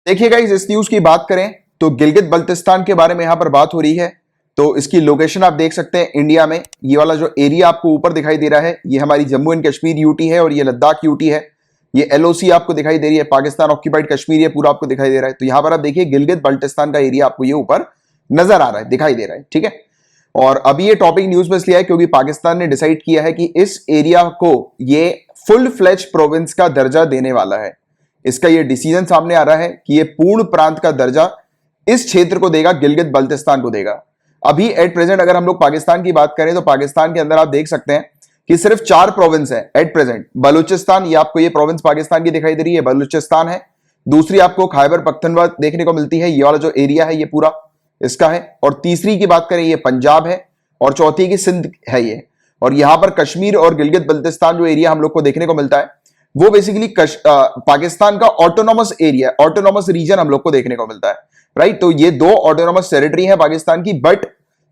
देखिए गाइस, इस न्यूज की बात करें तो गिलगित बल्तिस्तान के बारे में यहां पर बात हो रही है। तो इसकी लोकेशन आप देख सकते हैं इंडिया में। ये वाला जो एरिया आपको ऊपर दिखाई दे रहा है ये हमारी जम्मू एंड कश्मीर यूटी है और ये लद्दाख यूटी है। ये एलओसी आपको दिखाई दे रही है, पाकिस्तान ऑक्यूपाइड कश्मीर ये पूरा आपको दिखाई दे रहा है। तो यहां पर आप देखिए गिलगित बल्तिस्तान का एरिया आपको ये ऊपर नजर आ रहा है, दिखाई दे रहा है, ठीक है। और अभी ये टॉपिक न्यूज में इसलिए है क्योंकि पाकिस्तान ने डिसाइड किया है कि इस एरिया को ये फुल फ्लेज प्रोविंस का दर्जा देने वाला है। इसका ये डिसीजन सामने आ रहा है कि ये पूर्ण प्रांत का दर्जा इस क्षेत्र को देगा, गिलगित बल्तिस्तान को देगा। अभी एट प्रेजेंट अगर हम लोग पाकिस्तान की बात करें तो पाकिस्तान के अंदर आप देख सकते हैं कि सिर्फ 4 प्रोविंस है एट प्रेजेंट। बलूचिस्तान, ये आपको ये प्रोविंस पाकिस्तान की दिखाई दे रही है, बलूचिस्तान है। दूसरी आपको खैबर पख्तूनख्वा देखने को मिलती है, ये वाला जो एरिया है ये पूरा इसका है। और तीसरी की बात करें ये पंजाब है और चौथी की सिंध है ये। और यहां पर कश्मीर और गिलगित बल्तिस्तान जो एरिया हम लोग को देखने को मिलता है वो बेसिकली पाकिस्तान का ऑटोनॉमस एरिया, ऑटोनॉमस रीजन हम लोग को देखने को मिलता है, राइट। तो ये 2 ऑटोनॉमस टेरिटरी है पाकिस्तान की, बट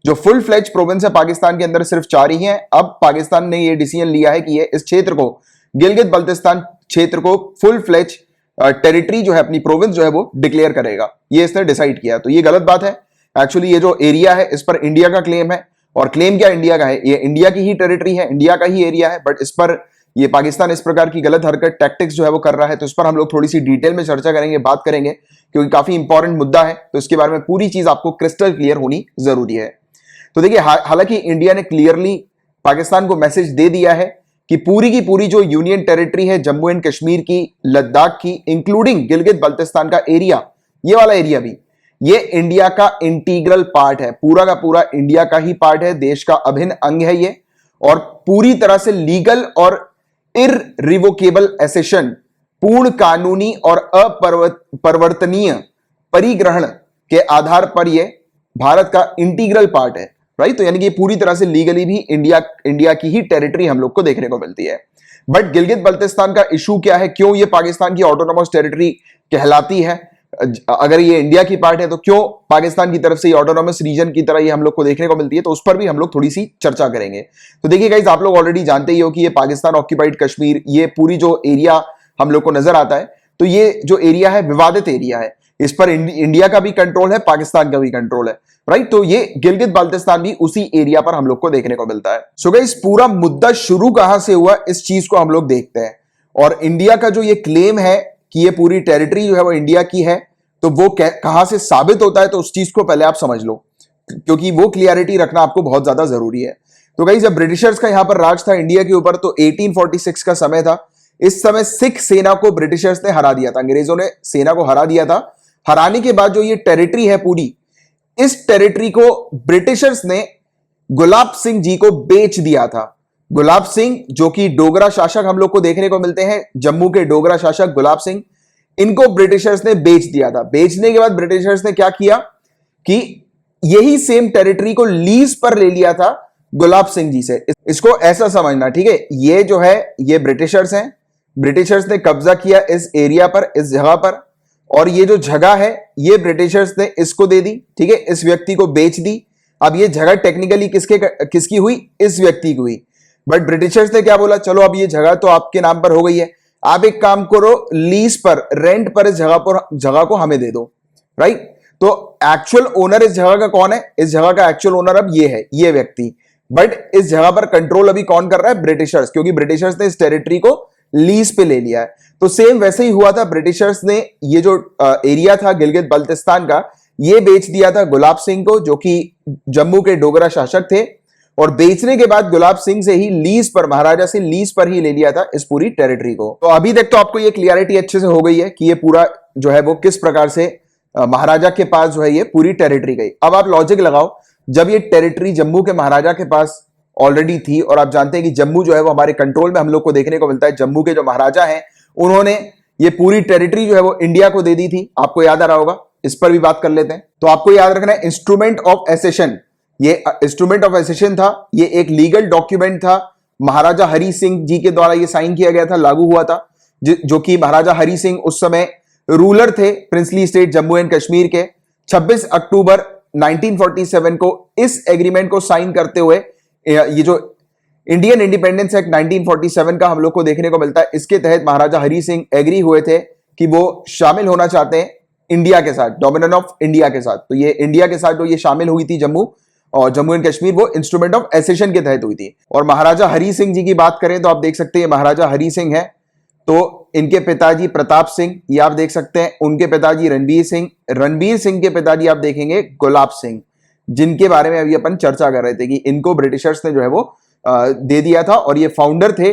जो फुल फ्लेज प्रोविंस है पाकिस्तान के अंदर सिर्फ 4 ही हैं। अब पाकिस्तान ने ये डिसीजन लिया है कि ये इस क्षेत्र को, गिलगित बल्तिस्तान क्षेत्र को फुल फ्लेज टेरिटरी जो है, अपनी प्रोविंस जो है वो डिक्लेयर करेगा। ये इसने डिसाइड किया। तो ये गलत बात है। एक्चुअली ये जो एरिया है इस पर इंडिया का क्लेम है, और क्लेम क्या इंडिया का है, ये इंडिया की ही टेरिटरी है, इंडिया का ही एरिया है, बट इस पर ये पाकिस्तान इस प्रकार की गलत हरकत, टैक्टिक्स जो है वो कर रहा है। तो इस पर हम लोग थोड़ी सी डिटेल में चर्चा करेंगे, बात करेंगे, क्योंकि काफी इंपॉर्टेंट मुद्दा है। तो इसके बारे में पूरी चीज आपको क्रिस्टल क्लियर होनी जरूरी है। तो देखिए, हालांकि इंडिया ने क्लियरली पाकिस्तान को मैसेज दे दिया है कि पूरी की पूरी जो यूनियन टेरिटरी है जम्मू एंड कश्मीर की, लद्दाख की, इंक्लूडिंग गिलगित बल्तिस्तान का एरिया, ये वाला एरिया भी, ये इंडिया का इंटीग्रल पार्ट है, पूरा का पूरा इंडिया का ही पार्ट है, देश का अभिन्न अंग है ये। और पूरी तरह से लीगल और इररिवोकेबल एसेशन, पूर्ण कानूनी और अपरिवर्तनीय परिग्रहण के आधार पर यह भारत का इंटीग्रल पार्ट है, राइट। तो यानी कि पूरी तरह से लीगली भी इंडिया की ही टेरिटरी हम लोग को देखने को मिलती है। बट गिलगित बल्तिस्तान का इशू क्या है, क्यों ये पाकिस्तान की ऑटोनॉमस टेरिटरी कहलाती है? अगर ये इंडिया की पार्ट है तो क्यों पाकिस्तान की तरफ से ये ऑटोनॉमस रीजन की तरह ये हम लोग को देखने को मिलती है? तो उस पर भी हम लोग थोड़ी सी चर्चा करेंगे। तो देखिए गाइस, आप लोग ऑलरेडी जानते ही हो कि ये पाकिस्तान ऑक्यूपाइड कश्मीर, ये पूरी जो एरिया हम लोग को नजर आता है, तो ये जो एरिया है विवादित एरिया है। इस पर इंडिया का भी कंट्रोल है, पाकिस्तान का भी कंट्रोल है, राइट। तो ये गिलगित बाल्टिस्तान भी उसी एरिया पर हम लोग को देखने को मिलता है। सो गाइस, पूरा मुद्दा शुरू कहां से हुआ इस चीज को हम लोग देखते हैं। और इंडिया का जो ये क्लेम है कि ये पूरी टेरिटरी जो है वो इंडिया की है, तो वो कहां से साबित होता है, तो उस चीज को पहले आप समझ लो, क्योंकि वो क्लियरिटी रखना आपको बहुत ज्यादा जरूरी है। तो गाइस, जब ब्रिटिशर्स का यहां पर राज था इंडिया के ऊपर, तो 1846 का समय था। इस समय सिख सेना को ब्रिटिशर्स ने हरा दिया था, अंग्रेजों ने सेना को हरा दिया था। हराने के बाद जो ये टेरिटरी है पूरी, इस टेरिटरी को ब्रिटिशर्स ने गुलाब सिंह जी को बेच दिया था। गुलाब सिंह, जो कि डोगरा शासक हम लोग को देखने को मिलते हैं, जम्मू के डोगरा शासक गुलाब सिंह, इनको ब्रिटिशर्स ने बेच दिया था। बेचने के बाद ब्रिटिशर्स ने क्या किया कि यही सेम टेरिटरी को लीज पर ले लिया था गुलाब सिंह जी से। इसको ऐसा समझना, ठीक है, ये जो है ये ब्रिटिशर्स हैं, ब्रिटिशर्स ने कब्जा किया इस एरिया पर, इस जगह पर, और ये जो जगह है ये ब्रिटिशर्स ने इसको दे दी, ठीक है, इस व्यक्ति को बेच दी। अब ये जगह टेक्निकली किसकी हुई? इस व्यक्ति की हुई। बट ब्रिटिशर्स ने क्या बोला, चलो अब ये जगह तो आपके नाम पर हो गई है, आप एक काम करो, लीज पर, रेंट पर इस जगह को हमें दे दो, राइट। तो एक्चुअल ओनर इस जगह का कौन है? इस जगह का एक्चुअल ओनर अब ये है, ये व्यक्ति। बट इस जगह पर कंट्रोल अभी कौन कर रहा है? ब्रिटिशर्स, क्योंकि ब्रिटिशर्स ने इस टेरिटरी को लीज पे ले लिया है। तो सेम वैसे ही हुआ था, ब्रिटिशर्स ने ये जो एरिया था गिलगित बल्तिस्तान का, ये बेच दिया था गुलाब सिंह को, जो कि जम्मू के डोगरा शासक थे। और बेचने के बाद गुलाब सिंह से ही लीज पर, महाराजा से लीज पर ही ले लिया था इस पूरी टेरिटरी को। तो अभी तक तो आपको ये क्लियरिटी अच्छे से हो गई है कि ये पूरा जो है वो किस प्रकार से महाराजा के पास जो है ये पूरी टेरिटरी गई। अब आप लॉजिक लगाओ, जब ये टेरिटरी जम्मू के महाराजा के पास ऑलरेडी थी, और आप जानते हैं कि जम्मू जो है वो हमारे कंट्रोल में हम लोग को देखने को मिलता है, जम्मू के जो महाराजा हैं उन्होंने ये पूरी टेरिटरी जो है वो इंडिया को दे दी थी, आपको याद आ रहा होगा। इस पर भी बात कर लेते हैं। तो आपको याद रखना है, इंस्ट्रूमेंट ऑफ एसेशन, ये इंस्ट्रूमेंट ऑफ एसेशन था, ये एक लीगल डॉक्यूमेंट था, महाराजा हरि सिंह जी के द्वारा ये साइन किया गया था, लागू हुआ था, जो कि महाराजा हरि सिंह उस समय रूलर थे princely state Jammu and Kashmir के। 26 अक्टूबर 1947 को इस एग्रीमेंट को साइन करते हुए ये जो इंडियन इंडिपेंडेंस एक्ट 1947 का हम लोग को देखने को मिलता है, इसके तहत महाराजा हरि सिंह एग्री हुए थे कि वो शामिल होना चाहते हैं इंडिया के साथ, डोमिनियन ऑफ इंडिया के साथ। तो ये इंडिया के साथ जो ये शामिल हुई थी जम्मू और जम्मू एंड कश्मीर, वो इंस्ट्रूमेंट ऑफ एसेशन के तहत हुई थी। और महाराजा हरि सिंह जी की बात करें तो आप देख सकते हैं महाराजा हरि सिंह है, तो इनके पिताजी प्रताप सिंह, ये आप देख सकते हैं, उनके पिताजी रणबीर सिंह के पिताजी आप देखेंगे गुलाब सिंह, जिनके बारे में अभी अपन चर्चा कर रहे थे कि इनको ब्रिटिशर्स ने जो है वो दे दिया था, और ये फाउंडर थे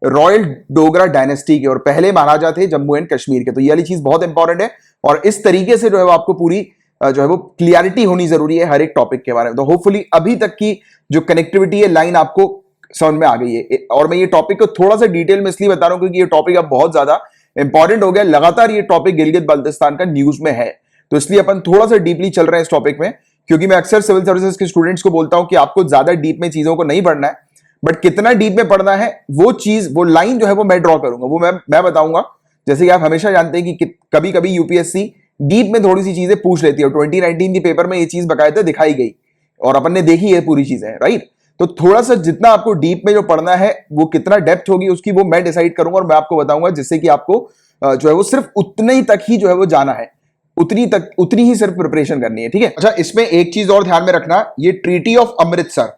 रॉयल डोगरा डायनेस्टी के और पहले महाराजा थे जम्मू एंड कश्मीर के। तो ये वाली चीज बहुत इंपॉर्टेंट है, और इस तरीके से जो है वो आपको पूरी जो है वो क्लियरिटी होनी जरूरी है हर एक टॉपिक के बारे में। तो होपफुली अभी तक की जो कनेक्टिविटी है, लाइन आपको समझ में आ गई है। और मैं ये टॉपिक को थोड़ा सा डिटेल में इसलिए बता रहा हूं क्योंकि ये टॉपिक अब बहुत ज्यादा इंपॉर्टेंट हो गया, लगातार ये टॉपिक गिलगित बाल्टिस्तान का न्यूज में है, तो इसलिए अपन थोड़ा सा डीपली चल रहे हैं इस टॉपिक में। क्योंकि मैं अक्सर सिविल सर्विसेज के स्टूडेंट्स को बोलता हूं कि आपको ज्यादा डीप में चीजों को नहीं पढ़ना है, बट कितना डीप में पढ़ना है वो चीज, वो लाइन जो है वो मैं ड्रॉ करूंगा, वो मैं बताऊंगा। जैसे कि आप हमेशा जानते हैं कि कभी कभी यूपीएससी डीप में थोड़ी सी चीजें पूछ लेती है, 2019 के पेपर में ये चीज बकायदा दिखाई गई और अपन ने देखी है पूरी चीजें, राइट। तो थोड़ा सा जितना आपको डीप में जो पढ़ना है, वो कितना डेप्थ होगी उसकी वो मैं डिसाइड करूंगा और मैं आपको बताऊंगा, जिससे कि आपको जो है वो सिर्फ उतने ही तक ही जो है वो जाना है, उतनी ही सिर्फ प्रिपरेशन करनी है, ठीक है। अच्छा, इसमें एक चीज और ध्यान में रखना, ये ट्रीटी ऑफ अमृतसर,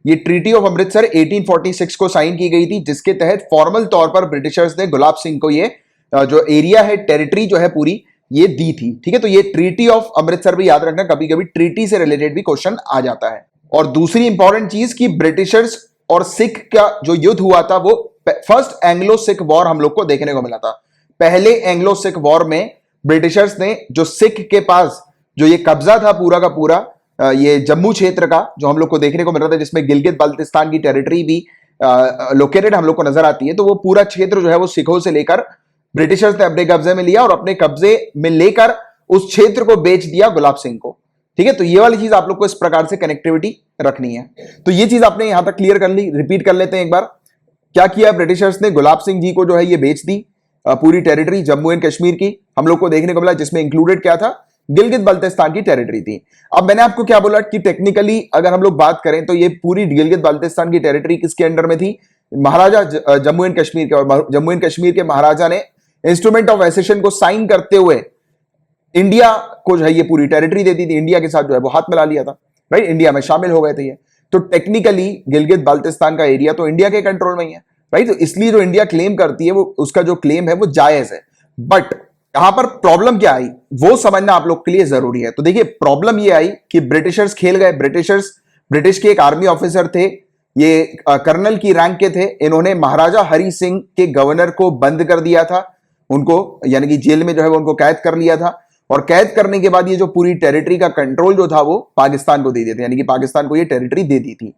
ये ट्रीटी ऑफ अमृतसर 1846 को साइन की गई थी, जिसके तहत फॉर्मल तौर पर ब्रिटिशर्स ने गुलाब सिंह को ये जो एरिया है, टेरिटरी जो है पूरी, ये दी थी, ठीक है। तो ये ट्रीटी ऑफ अमृतसर भी याद रखना, कभी कभी ट्रीटी से रिलेटेड भी क्वेश्चन आ जाता है। और दूसरी इंपॉर्टेंट चीज कि ब्रिटिशर्स और सिख का जो युद्ध हुआ था, वो फर्स्ट एंग्लो सिख वॉर हम लोग को देखने को मिला था। पहले एंग्लो सिख वॉर में ब्रिटिशर्स ने जो सिख के पास जो ये कब्जा था पूरा का पूरा, ये जम्मू क्षेत्र का जो हम लोग को देखने को मिल रहा था, जिसमें गिलगित बाल्टिस्तान की टेरिटरी भी लोकेटेड हम लोग को नजर आती है, तो वो पूरा क्षेत्र जो है वो सिखों से लेकर ब्रिटिशर्स ने अपने कब्जे में लिया और अपने कब्जे में लेकर उस क्षेत्र को बेच दिया गुलाब सिंह को, ठीक है। तो ये वाली चीज आप लोग को इस प्रकार से कनेक्टिविटी रखनी है। तो ये चीज आपने यहां तक क्लियर कर ली, रिपीट कर लेते हैं एक बार। क्या किया ब्रिटिशर्स ने, गुलाब सिंह जी को जो है ये बेच दी पूरी टेरिटरी जम्मू एंड कश्मीर की, हम लोग को देखने को मिला, जिसमें इंक्लूडेड क्या था, गिलगित बाल्टिस्तान की टेरिटरी थी। अब मैंने आपको क्या बोला कि टेक्निकली अगर हम लोग बात करें तो ये पूरी गिलगित बाल्टिस्तान की टेरिटरी किसके अंडर में थी, महाराजा जम्मू एंड कश्मीर के। और जम्मू एंड कश्मीर के महाराजा ने इंस्ट्रूमेंट ऑफ एसेशन को साइन करते हुए इंडिया को जो है ये पूरी टेरिटरी दे दी थी, इंडिया के साथ जो है वो हाथ मिला लिया था, राइट, इंडिया में शामिल हो गए थे ये। तो टेक्निकली गिलगित बाल्टिस्तान का एरिया तो इंडिया के कंट्रोल में ही है, राइट। तो इसलिए जो इंडिया क्लेम करती है, वो उसका जो क्लेम है वो जायज है। बट यहां पर प्रॉब्लम क्या आई वो समझना आप लोग के लिए जरूरी है। तो देखिए, प्रॉब्लम ये आई कि ब्रिटिशर्स खेल गए। ब्रिटिश के एक आर्मी ऑफिसर थे, ये कर्नल की रैंक के थे, इन्होंने महाराजा हरि सिंह के गवर्नर को बंद कर दिया था, उनको यानी कि जेल में जो है वो उनको कैद कर लिया था। और कैद करने के बाद ये जो पूरी टेरिटरी का कंट्रोल जो था वो पाकिस्तान को दे दिया था, यानी कि पाकिस्तान को ये टेरिटरी दे दी थी,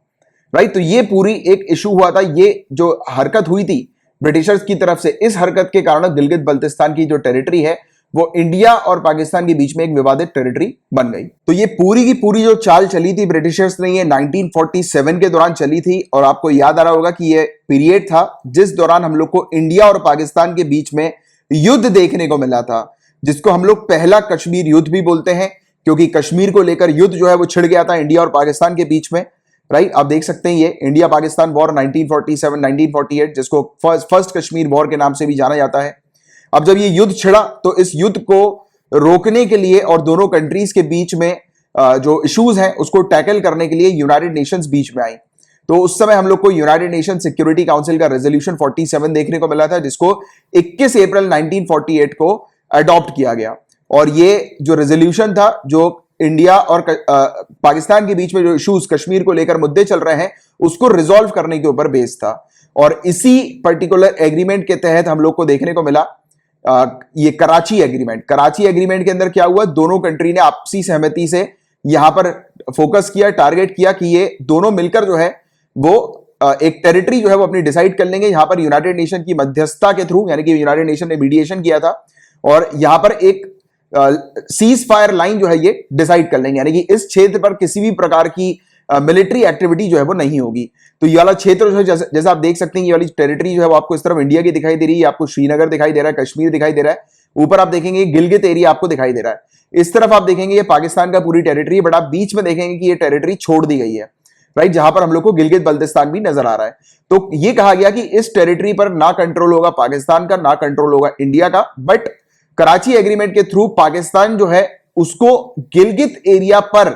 राइट। तो ये पूरी एक इशू हुआ था, ये जो हरकत हुई थी ब्रिटिशर्स की तरफ से, इस हरकत के कारण गिलगित बाल्टिस्तान की जो टेरिटरी है वो इंडिया और पाकिस्तान के बीच में एक विवादित टेरिटरी बन गई। तो ये पूरी की पूरी जो चाल चली थी ब्रिटिशर्स ने, ये 1947 के दौरान चली थी। और आपको याद आ रहा होगा कि ये पीरियड था जिस दौरान हम लोग को इंडिया और पाकिस्तान के बीच में युद्ध देखने को मिला था, जिसको हम लोग पहला कश्मीर युद्ध भी बोलते हैं, क्योंकि कश्मीर को लेकर युद्ध जो है वो छिड़ गया था इंडिया और पाकिस्तान के बीच में, राइट। आप देख सकते हैं ये इंडिया पाकिस्तान वॉर 1947 1948, जिसको फर्स्ट कश्मीर वॉर के नाम से भी जाना जाता है। अब जब ये युद्ध छिड़ा तो इस युद्ध को रोकने के लिए और दोनों कंट्रीज के बीच में जो इश्यूज हैं उसको टैकल करने के लिए यूनाइटेड नेशंस बीच में आई। तो उस समय हम लोग को यूनाइटेड नेशन सिक्योरिटी काउंसिल का रेजोल्यूशन 47 देखने को मिला था, जिसको 21 अप्रैल 1948 को अडॉप्ट किया गया। और ये जो रेजोल्यूशन था, जो इंडिया और पाकिस्तान के बीच में जो इश्यूज कश्मीर को लेकर मुद्दे चल रहे हैं उसको रिजॉल्व करने के ऊपर बेस्ड था। और इसी पर्टिकुलर एग्रीमेंट के तहत हम लोग को देखने को मिला ये कराची एग्रीमेंट के अंदर क्या हुआ, दोनों कंट्री ने आपसी सहमति से यहां पर फोकस किया, टारगेट किया कि ये दोनों मिलकर जो है वो एक टेरिटरी जो है वो अपनी डिसाइड कर लेंगे। यहां पर यूनाइटेड नेशन की मध्यस्थता के थ्रू, यानी कि यूनाइटेड नेशन ने मीडिएशन किया था, और यहां पर एक सीज फायर लाइन जो है ये डिसाइड कर लेंगे, यानी कि इस क्षेत्र पर किसी भी प्रकार की मिलिट्री एक्टिविटी जो है वो नहीं होगी। तो ये वाला क्षेत्र जो है, जैसे आप देख सकते हैं, ये वाली टेरिटरी जो है वो आपको इस तरफ इंडिया की दिखाई दे रही है, आपको श्रीनगर दिखाई दे रहा है, कश्मीर दिखाई दे रहा है, ऊपर आप देखेंगे गिलगित एरिया आपको दिखाई दे रहा है, इस तरफ आप देखेंगे ये पाकिस्तान का पूरी टेरिटरी है, बट आप बीच में देखेंगे कि ये टेरिटरी छोड़ दी गई है, राइट, जहां पर हम लोग को गिलगित बाल्टिस्तान भी नजर आ रहा है। तो ये कहा गया कि इस टेरिटरी पर ना कंट्रोल होगा पाकिस्तान का, ना कंट्रोल होगा इंडिया का, बट कराची एग्रीमेंट के थ्रू पाकिस्तान जो है उसको गिलगित एरिया पर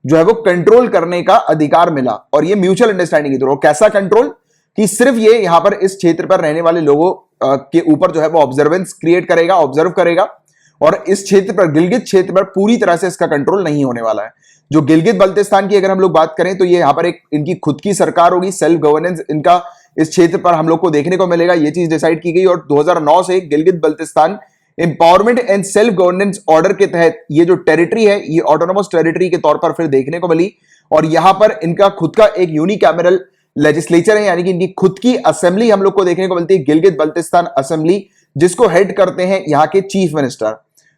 जो है वो कंट्रोल करने का अधिकार मिला, और ये म्यूचुअल अंडरस्टैंडिंग के थ्रू। कैसा कंट्रोल? कि सिर्फ ये यहां पर इस क्षेत्र पर रहने वाले लोगों के ऊपर जो है वो ऑब्जर्वेंस क्रिएट करेगा, ऑब्जर्व करेगा, और इस क्षेत्र पर, गिलगित क्षेत्र पर पूरी तरह से इसका कंट्रोल नहीं होने वाला है। जो गिलगित बल्तिस्तान की अगर हम लोग बात करें तो ये यहां पर एक इनकी खुद की सरकार होगी, सेल्फ गवर्नेंस इनका इस क्षेत्र पर हम लोग को देखने को मिलेगा। ये चीज डिसाइड की गई, और 2009 से Gilgit Baltistan empowerment and self governance order के तहत ये जो टेरिटरी है ये ऑटोनोमस टेरिटरी के तौर पर फिर देखने को मिली, और यहां पर इनका खुद का एक यूनिकैमरल लेजिस्लेचर है, यानी कि इनकी खुद की असेंबली हम लोग को देखने को मिलती है, गिलगित बल्तिस्तान असेंबली, जिसको हेड करते हैं यहां के चीफ मिनिस्टर।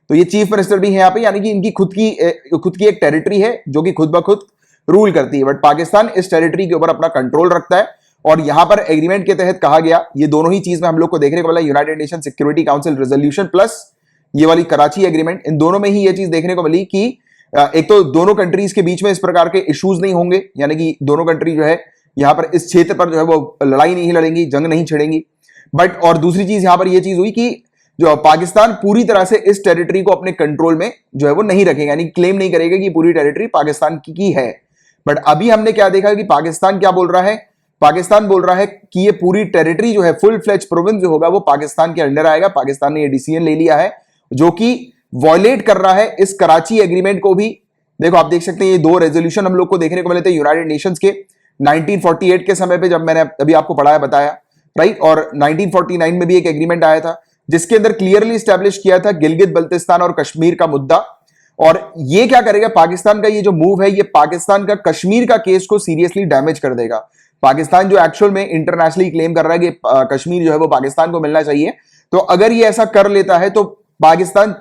तो ये चीफ मिनिस्टर भी है यहां पे, यानी कि इनकी खुद की एक टेरिटरी है जो कि खुद ब खुद रूल करती है। बट पाकिस्तान इस टेरिटरी के ऊपर अपना कंट्रोल रखता है, और यहां पर एग्रीमेंट के तहत कहा गया, ये दोनों ही चीज में हम लोग को देखने को मिला, United nation security council resolution plus ये वाली कराची एग्रीमेंट, इन दोनों में ही ये चीज देखने को मिली कि एक तो दोनों कंट्रीज के बीच में इस प्रकार के इश्यूज नहीं होंगे, यानी कि दोनों कंट्री जो है यहां पर इस क्षेत्र पर जो है वो लड़ाई नहीं लड़ेंगी, जंग नहीं छिड़ेंगी। बट और दूसरी चीज यहां पर यह चीज हुई कि जो पाकिस्तान पूरी तरह से इस टेरिटरी को अपने कंट्रोल में जो है वो नहीं रखेगा, यानी क्लेम नहीं करेगा कि पूरी टेरिटरी पाकिस्तान की है। बट अभी हमने क्या देखा कि पाकिस्तान क्या बोल रहा है? पाकिस्तान बोल रहा है कि ये पूरी टेरिटरी जो है, फुल फ्लेज प्रोविंस जो होगा वो पाकिस्तान के अंडर आएगा। पाकिस्तान ने ये डिसीजन ले लिया है जो कि वॉयलेट कर रहा है इस कराची एग्रीमेंट को भी। देखो आप देख सकते हैं ये दो रेजोल्यूशन हम लोग को देखने को मिले थे यूनाइटेड नेशंस के 1948 के समय पे, जब मैंने अभी आपको पढ़ाया बताया, राइट। और 1949 में भी एक एग्रीमेंट आया था जिसके अंदर क्लियरली स्टैब्लिश किया था गिलगित बल्तिस्तान और कश्मीर का मुद्दा। और ये क्या करेगा, पाकिस्तान का ये जो मूव है ये पाकिस्तान का कश्मीर का केस को सीरियसली डैमेज कर देगा। पाकिस्तान जो एक्चुअल में इंटरनेशनली क्लेम कर रहा है कि कश्मीर जो है वो पाकिस्तान को मिलना चाहिए, तो अगर ये ऐसा कर लेता है तो पाकिस्तान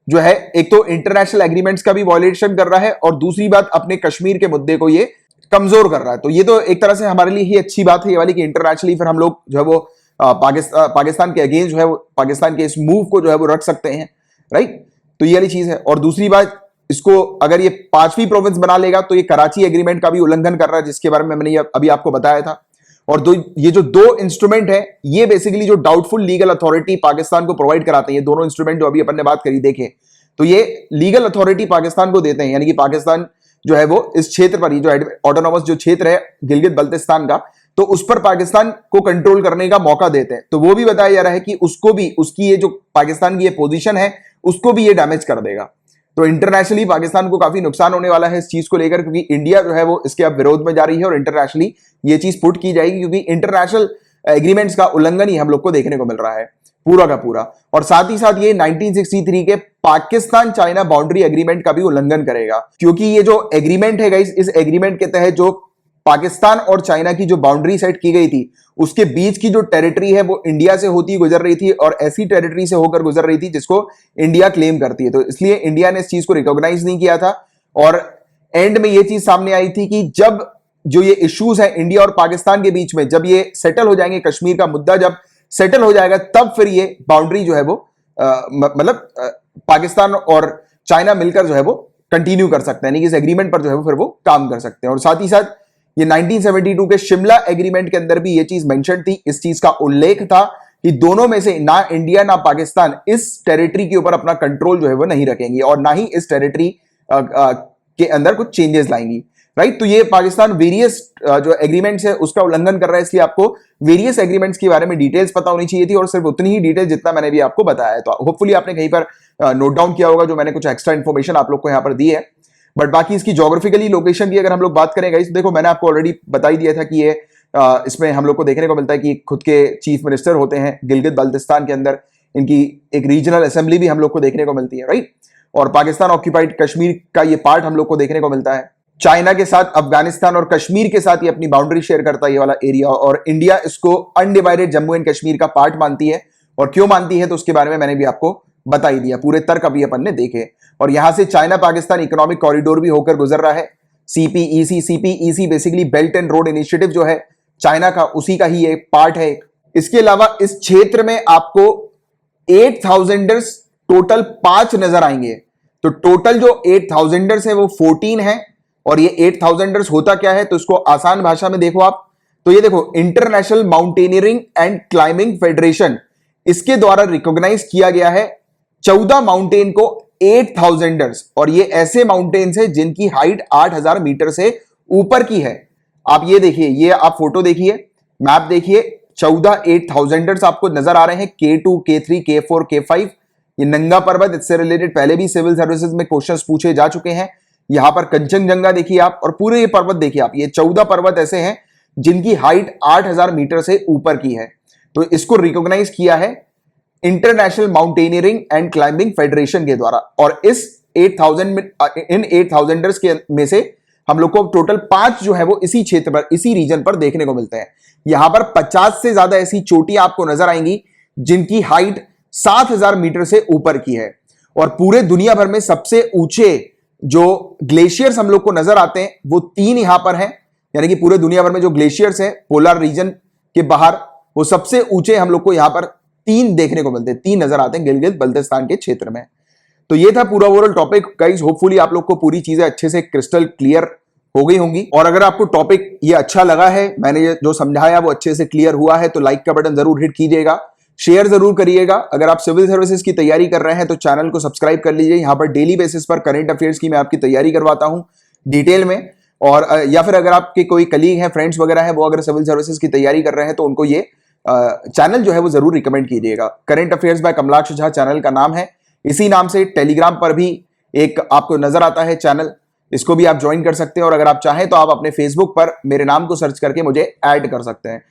जो है एक तो इंटरनेशनल एग्रीमेंट्स का भी वॉयलेशन कर रहा है, और दूसरी बात अपने कश्मीर के मुद्दे को ये कमजोर कर रहा है। तो ये तो एक तरह से हमारे लिए ही अच्छी बात है ये वाली कि इंटरनेशनली फिर हम लोग जो है वो पाकिस्तान के अगेंस्ट जो है वो पाकिस्तान के इस मूव को जो है वो रख सकते हैं, राइट। तो ये वाली चीज है। और दूसरी बात, इसको अगर ये 5वीं प्रोविंस बना लेगा तो ये कराची एग्रीमेंट का भी उल्लंघन कर रहा है, जिसके बारे में मैंने अभी आपको बताया था। और ये जो दो इंस्ट्रूमेंट है ये बेसिकली जो डाउटफुल लीगल अथॉरिटी पाकिस्तान को प्रोवाइड कराते हैं, ये दोनों इंस्ट्रूमेंट जो अभी अपन ने बात करी देखे, तो ये लीगल अथॉरिटी पाकिस्तान को देते हैं, यानी कि पाकिस्तान जो है वो इस क्षेत्र पर, ये जो ऑटोनोमस जो क्षेत्र है गिलगित बल्तिस्तान का, तो उस पर पाकिस्तान को कंट्रोल करने का मौका देते हैं। तो वो भी बताया जा रहा है कि उसको भी, उसकी ये जो पाकिस्तान की ये पोजीशन है उसको भी ये डैमेज कर देगा। तो इंटरनेशनली पाकिस्तान को काफी नुकसान होने वाला है इस चीज को लेकर, क्योंकि इंडिया जो है वो इसके अब विरोध में जा रही है, और इंटरनेशनली ये चीज पुट की जाएगी, क्योंकि इंटरनेशनल एग्रीमेंट्स का उल्लंघन ही हम लोग को देखने को मिल रहा है पूरा का पूरा। और साथ ही साथ ये 1963 के पाकिस्तान चाइना बाउंड्री एग्रीमेंट का भी उल्लंघन करेगा, क्योंकि ये जो एग्रीमेंट है गाइस, इस एग्रीमेंट के तहत जो पाकिस्तान और चाइना की जो बाउंड्री सेट की गई थी, उसके बीच की जो टेरिटरी है वो इंडिया से होती गुजर रही थी, और ऐसी टेरिटरी से होकर गुजर रही थी जिसको इंडिया क्लेम करती है। तो इसलिए इंडिया ने इस चीज को रिकॉग्नाइज नहीं किया था, और एंड में ये चीज सामने आई थी कि जब जो ये इश्यूज है इंडिया और पाकिस्तान के बीच में, जब ये सेटल हो जाएंगे, कश्मीर का मुद्दा जब सेटल हो जाएगा, तब फिर ये बाउंड्री जो है वो मतलब पाकिस्तान और चाइना मिलकर जो है वो कंटिन्यू कर सकते हैं, यानी कि इस एग्रीमेंट पर जो है वो फिर वो काम कर सकते हैं। और साथ ही साथ ये 1972 के शिमला एग्रीमेंट के अंदर भी ये चीज मेंशन थी, इस चीज का उल्लेख था कि दोनों में से ना इंडिया ना पाकिस्तान इस टेरिटरी के ऊपर अपना कंट्रोल जो है वो नहीं रखेंगे, और ना ही इस टेरिटरी के अंदर कुछ चेंजेस लाएंगी, राइट। तो ये पाकिस्तान वेरियस जो एग्रीमेंट्स है उसका उल्लंघन कर रहा है, इसलिए आपको वेरियस एग्रीमेंट्स के बारे में डिटेल्स पता होनी चाहिए थी, और सिर्फ उतनी ही डिटेल जितना मैंने भी आपको बताया है। तो होपफुली आपने कहीं पर नोट डाउन किया होगा जो मैंने कुछ एक्स्ट्रा इन्फॉर्मेशन आप लोग को यहाँ पर दी है। बट बाकी इसकी ज्योग्राफिकली लोकेशन की अगर हम लोग बात करें गाइस, देखो मैंने आपको ऑलरेडी बता ही दिया था कि ये इसमें हम लोग को देखने को मिलता है कि खुद के चीफ मिनिस्टर होते हैं गिलगित बल्तिस्तान के अंदर, इनकी एक रीजनल असेंबली भी हम लोग को देखने को मिलती है, राइट। और पाकिस्तान ऑक्यूपाइड कश्मीर का ये पार्ट हम लोग को देखने को मिलता है। चाइना के साथ, अफगानिस्तान और कश्मीर के साथ ये अपनी बाउंड्री शेयर करता है ये वाला एरिया, और इंडिया इसको अनडिवाइडेड जम्मू एंड कश्मीर का पार्ट मानती है। और क्यों मानती है तो उसके बारे में मैंने भी आपको बता ही दिया, पूरे तर्क अभी अपन ने देखे। और यहां से चाइना पाकिस्तान इकोनॉमिक कॉरिडोर भी होकर गुजर रहा है, CPEC basically belt and road initiative जो है चाइना का, उसी का ही एक पार्ट है। इसके अलावा इस क्षेत्र में आपको 8,000ers टोटल 5 नजर आएंगे। तो टोटल जो 8,000ers है वो 14 है, और ये 8,000ers होता क्या है तो इसको आसान भाषा में देखो आप, तो ये देखो international mountaineering and climbing federation, इसके द्वारा रिकॉग्नाइज किया गया है 14 माउंटेन को 8000ers, और ये ऐसे माउंटेन्स है जिनकी हाइट 8000 मीटर से ऊपर की है। आप ये देखिए, ये आप फोटो देखिए, मैप देखिए, 14 8000ers आपको नजर आ रहे हैं। K2, K3, K4, K5, ये नंगा पर्वत, इससे रिलेटेड पहले भी सिविल सर्विसेज में क्वेश्चंस पूछे जा चुके हैं। यहां पर कंचनजंगा देखिए आप, और पूरे ये पर्वत देखिए आप, ये 14 पर्वत ऐसे हैं जिनकी हाइट 8000 मीटर से ऊपर की है। तो इसको रिकॉग्नाइज किया है international mountaineering and climbing federation के द्वारा। और इस 8000ers के में से हम लोग को टोटल 5 जो है वो इसी क्षेत्र पर, इसी रीजन पर देखने को मिलते हैं। यहां पर 50 से ज्यादा ऐसी चोटियां आपको नजर आएंगी जिनकी हाइट 7000 मीटर से ऊपर की है। और पूरे दुनिया भर में सबसे ऊंचे जो ग्लेशियर्स हम लोग को नजर आते हैं वो 3 यहां पर हैं, यानी कि पूरे दुनिया भर में जो ग्लेशियर्स हैं पोलर रीजन के बाहर, वो सबसे ऊंचे हम लोग को यहां पर 3 देखने को मिलते हैं, 3 नजर आते हैं गिलगित बल्तिस्तान के क्षेत्र में। तो ये था पूरा ओवरऑल टॉपिक गाइस। होपफुली आप लोग को पूरी चीजें अच्छे से क्रिस्टल क्लियर हो गई होंगी। और अगर आपको टॉपिक ये अच्छा लगा है, मैंने जो समझाया वो अच्छे से क्लियर हुआ है, तो लाइक का बटन जरूर हिट कीजिएगा, शेयर जरूर करिएगा। अगर आप सिविल सर्विसेज की तैयारी कर रहे हैं तो चैनल को सब्सक्राइब कर लीजिए। यहां पर डेली बेसिस पर करंट अफेयर्स की मैं आपकी तैयारी करवाता हूं डिटेल में। और या फिर अगर आपके कोई कलीग हैं, फ्रेंड्स वगैरह हैं, वो अगर सिविल सर्विसेज की तैयारी कर रहे हैं तो उनको ये चैनल जो है वो जरूर रिकमेंड कीजिएगा। Current affairs by Kamlaksh Jha channel का नाम है। इसी नाम से टेलीग्राम पर भी एक आपको नजर आता है चैनल, इसको भी आप ज्वाइन कर सकते हैं। और अगर आप चाहें तो आप अपने फेसबुक पर मेरे नाम को सर्च करके मुझे ऐड कर सकते हैं।